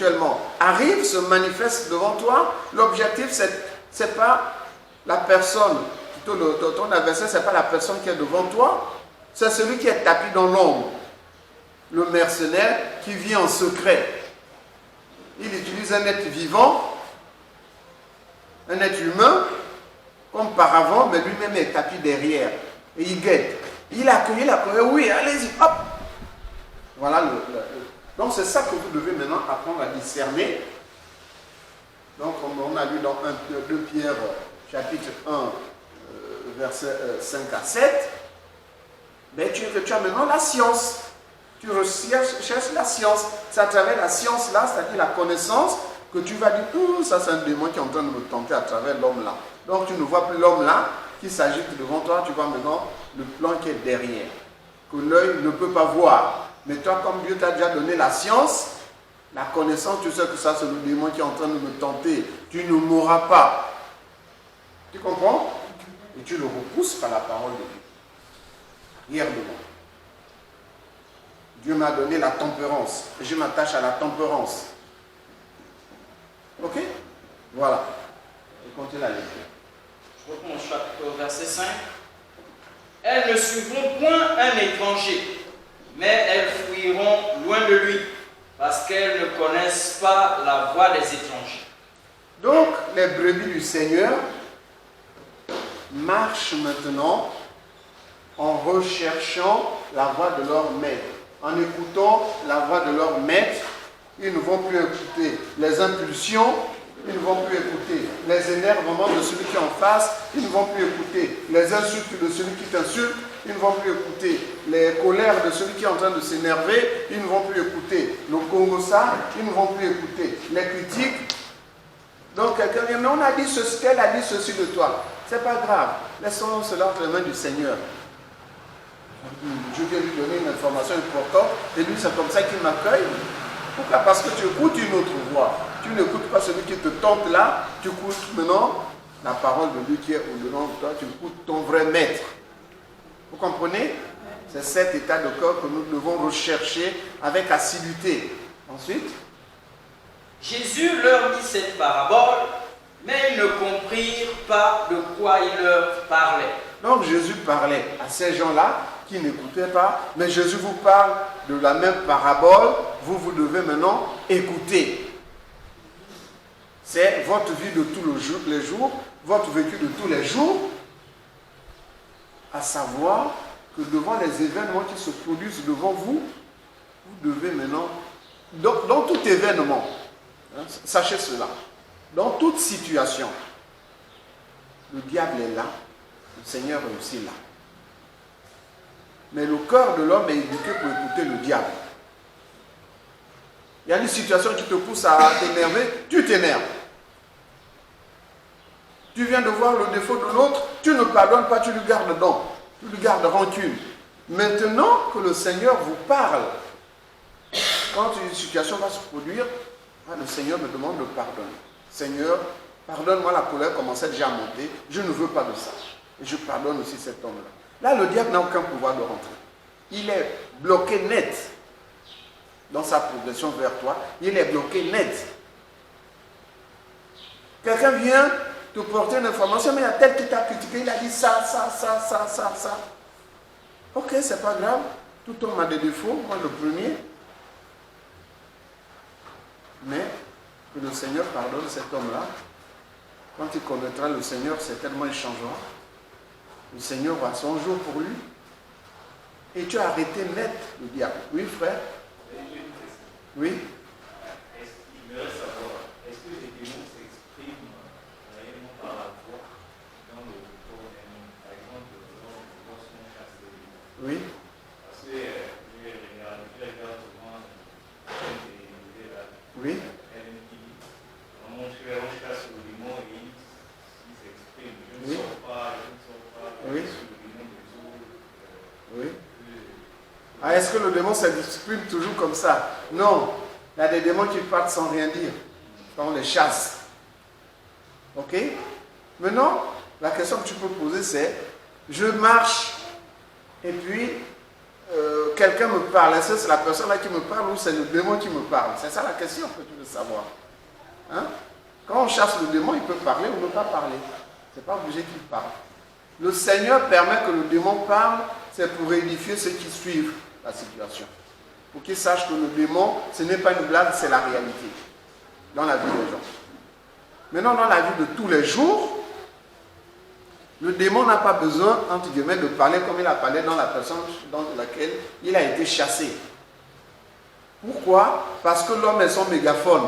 spirituellement arrive, se manifeste devant toi, l'objectif, c'est pas la personne, plutôt ton adversaire, c'est pas la personne qui est devant toi, c'est celui qui est tapis dans l'ombre. Le mercenaire qui vit en secret. Il utilise un être vivant, un être humain, comme par avant, mais lui-même est tapis derrière. Et il guette. Il accueille, oui, allez-y, hop. Voilà donc c'est ça que vous devez maintenant apprendre à discerner. Donc on a lu dans 2 Pierre chapitre 1 verset 5 à 7. Mais tu as maintenant la science. Tu recherches la science. C'est à travers la science là, c'est-à-dire la connaissance, que tu vas dire, ça c'est un démon qui est en train de me tenter à travers l'homme là. Donc tu ne vois plus l'homme là qui s'agite devant toi, tu vois maintenant le plan qui est derrière, que l'œil ne peut pas voir. Mais toi, comme Dieu t'a déjà donné la science, la connaissance, tu sais que ça c'est le démon qui est en train de me tenter. Tu ne mourras pas. Tu comprends? Et tu le repousses par la parole de Dieu. Hier devant. Dieu m'a donné la tempérance. Et je m'attache à la tempérance. Ok? Voilà. Et continue la lecture. Je reprends au chapitre verset 5. Elles ne suivront point un étranger, mais elles fuiront loin de lui, parce qu'elles ne connaissent pas la voie des étrangers. Donc, les brebis du Seigneur marchent maintenant en recherchant la voix de leur maître. En écoutant la voix de leur maître, ils ne vont plus écouter les impulsions, ils ne vont plus écouter les énervements de celui qui est en face, ils ne vont plus écouter les insultes de celui qui t'insulte, ils ne vont plus écouter les colères de celui qui est en train de s'énerver, ils ne vont plus écouter le Congo-ça, ils ne vont plus écouter les critiques. Donc quelqu'un dit, mais on a dit ceci, qu'elle a dit ceci de toi. C'est pas grave, laissons cela entre les mains du Seigneur. Je viens lui donner une information importante et lui c'est comme ça qu'il m'accueille. Pourquoi? Parce que tu écoutes une autre voix. Tu n'écoutes pas celui qui te tente là, tu écoutes maintenant la parole de lui qui est au-dedans de toi, tu écoutes ton vrai maître. Vous comprenez? C'est cet état de cœur que nous devons rechercher avec assiduité. Ensuite, Jésus leur dit cette parabole, mais ils ne comprirent pas de quoi il leur parlait. donc Jésus parlait à ces gens-là qui n'écoutaient pas, mais Jésus vous parle de la même parabole, vous devez maintenant écouter. C'est votre vie de tous les jours, votre vécu de tous les jours, à savoir que devant les événements qui se produisent devant vous, vous devez maintenant, dans tout événement, hein, sachez cela, dans toute situation, le diable est là, le Seigneur est aussi là. Mais le cœur de l'homme est éduqué pour écouter le diable. Il y a une situation qui te pousse à t'énerver, tu t'énerves. Tu viens de voir le défaut de l'autre, tu ne pardonnes pas, tu lui gardes donc. Tu lui gardes rancune. Maintenant que le Seigneur vous parle, quand une situation va se produire, le Seigneur me demande de pardonner. Seigneur, pardonne-moi, la colère commençait déjà à monter, je ne veux pas de ça. Et je pardonne aussi cet homme-là. Là, le diable n'a aucun pouvoir de rentrer. Il est bloqué net dans sa progression vers toi. Il est bloqué net. Quelqu'un vient te porter une information, mais il y a tel qui t'a critiqué, il a dit ça. Ok, c'est pas grave. Tout homme a des défauts, moi le premier. Mais que le Seigneur pardonne cet homme-là. Quand il connaîtra le Seigneur, certainement il changera. Le Seigneur va son jour pour lui. Et tu as arrêté net le diable. Oui, frère? Oui? Il me reste à savoir, est-ce que les démons s'expriment réellement par la voix dans le corps d'un homme? Par exemple, lorsqu'on chasse des démons. Oui? Parce que je regarde souvent oui? on chasse le démon et il s'exprime. Je ne Oui? sors pas, Oui? sur le démon de tout. Oui? Est-ce que le démon s'exprime toujours comme ça? Non. Il y a des démons qui partent sans rien dire. On les chasse. Ok? Maintenant, la question que tu peux poser c'est, je marche et puis quelqu'un me parle, est-ce que c'est la personne là qui me parle ou c'est le démon qui me parle? C'est ça la question que tu veux savoir. Hein? Quand on chasse le démon, il peut parler ou ne pas parler. Ce n'est pas obligé qu'il parle. Le Seigneur permet que le démon parle, c'est pour édifier ceux qui suivent la situation. Pour qu'ils sachent que le démon, ce n'est pas une blague, c'est la réalité. Dans la vie des gens. Maintenant, dans la vie de tous les jours, le démon n'a pas besoin, entre guillemets, de parler comme il a parlé dans la personne dans laquelle il a été chassé. Pourquoi? Parce que l'homme est son mégaphone.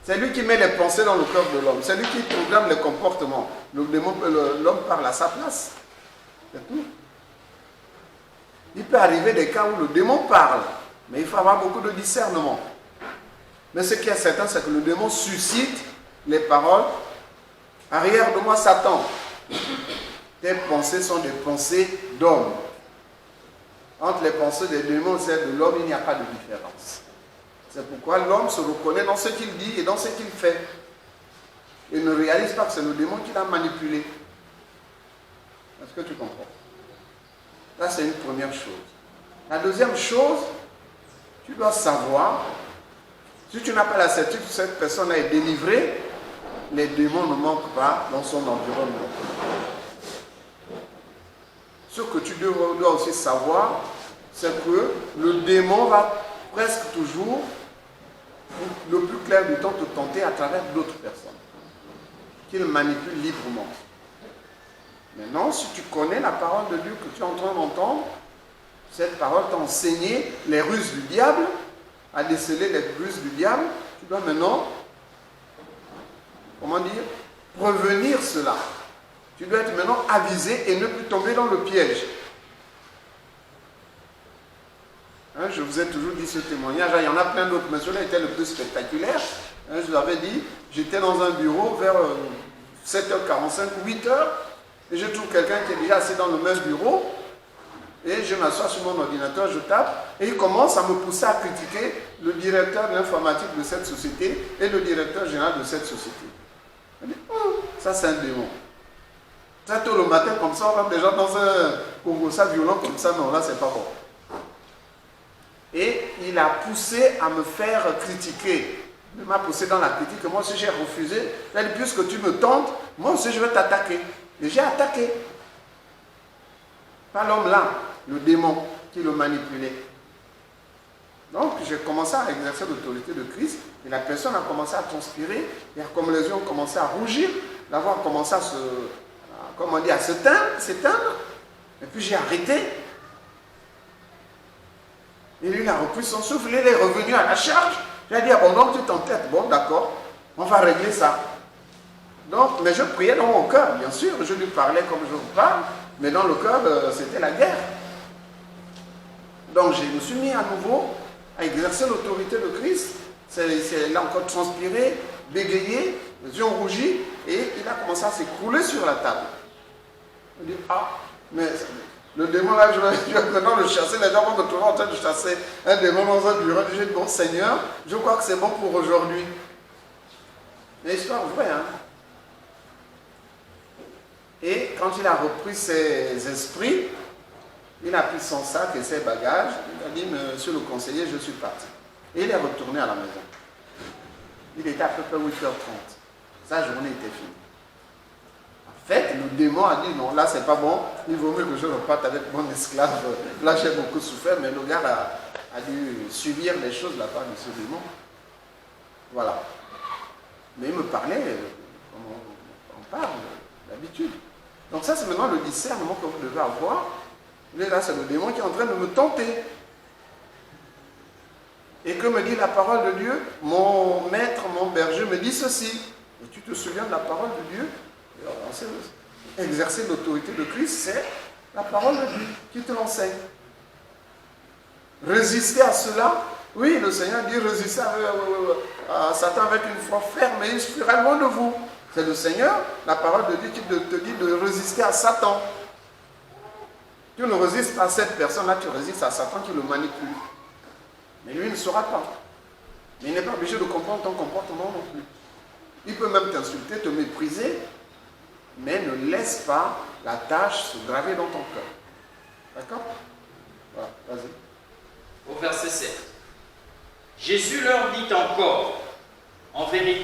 C'est lui qui met les pensées dans le cœur de l'homme. C'est lui qui programme les comportements. L'homme parle à sa place. C'est tout. Il peut arriver des cas où le démon parle, mais il faut avoir beaucoup de discernement. Mais ce qui est certain, c'est que le démon suscite les paroles. Arrière de moi, Satan. Tes pensées sont des pensées d'homme. Entre les pensées des démons et celles de l'homme, il n'y a pas de différence. C'est pourquoi l'homme se reconnaît dans ce qu'il dit et dans ce qu'il fait. Il ne réalise pas que c'est le démon qui l'a manipulé. Est-ce que tu comprends? Là, c'est une première chose. La deuxième chose, tu dois savoir, si tu n'as pas la certitude que cette personne est délivrée, les démons ne manquent pas dans son environnement. Ce que tu dois aussi savoir, c'est que le démon va presque toujours, le plus clair du temps, te tenter à travers d'autres personnes qu'il manipule librement. Maintenant, si tu connais la parole de Dieu que tu es en train d'entendre, cette parole t'a enseigné les ruses du diable, à déceler les ruses du diable, tu dois maintenant, comment dire, prévenir cela. Tu dois être maintenant avisé et ne plus tomber dans le piège. Hein, je vous ai toujours dit ce témoignage, il y en a plein d'autres, mais celui-là était le plus spectaculaire. Hein, je vous avais dit, j'étais dans un bureau vers 7h45, 8h, et je trouve quelqu'un qui est déjà assis dans le même bureau, et je m'assois sur mon ordinateur, je tape, et il commence à me pousser à critiquer le directeur de l'informatique de cette société et le directeur général de cette société. Je dis, oh, ça c'est un démon. Très tôt le matin, comme ça, on va déjà dans un Congo ça violent comme ça, non, là c'est pas bon. Et il a poussé à me faire critiquer. Il m'a poussé dans la critique, moi aussi j'ai refusé. Il a dit, puisque tu me tentes, moi aussi je vais t'attaquer. Et j'ai attaqué. Pas l'homme là, le démon qui le manipulait. Donc j'ai commencé à exercer l'autorité de Christ et la personne a commencé à transpirer, et comme les yeux ont commencé à rougir, d'avoir commencé à s'éteindre. Et puis j'ai arrêté. Et lui, il a repris son souffle, il est revenu à la charge. J'ai dit, ah bon, donc tu t'entêtes. Bon, d'accord, on va régler ça. Donc, mais je priais dans mon cœur, bien sûr. Je lui parlais comme je vous parle, mais dans le cœur, c'était la guerre. Donc, je me suis mis à nouveau à exercer l'autorité de Christ. Il a encore transpiré, bégayé, les yeux ont rougi, et il a commencé à s'écrouler sur la table. Je dis, ah, mais le démon là, je vais maintenant le chasser. Les gens vont me trouver en train de chasser un démon dans un bureau. J'ai dit, bon Seigneur, je crois que c'est bon pour aujourd'hui. C'est histoire vraie, hein. Et quand il a repris ses esprits, il a pris son sac et ses bagages. Il a dit, monsieur le conseiller, je suis parti. Et il est retourné à la maison. Il était à peu près 8h30. Sa journée était finie. En fait, le démon a dit, non, là c'est pas bon, il vaut mieux que je reparte avec mon esclave. Là j'ai beaucoup souffert, mais le gars a dû subir les choses de la part de ce démon. Voilà. Mais il me parlait, comme on parle d'habitude. Donc ça c'est maintenant le discernement que vous devez avoir. Là c'est le démon qui est en train de me tenter. Et que me dit la parole de Dieu? Mon maître, mon berger me dit ceci. Et tu te souviens de la parole de Dieu? Exercer l'autorité de Christ, c'est la parole de Dieu qui te l'enseigne. Résister à cela, oui, le Seigneur dit résister à Satan avec une foi ferme et il fuira loin de vous. C'est le Seigneur, la parole de Dieu qui te dit de résister à Satan. Tu ne résistes pas à cette personne-là, tu résistes à Satan qui le manipule. Mais lui ne saura pas. Mais il n'est pas obligé de comprendre ton comportement non plus. Il peut même t'insulter, te mépriser, mais ne laisse pas la tâche se graver dans ton cœur. D'accord? Voilà, vas-y. Au verset 7. Jésus leur dit encore, en vérité,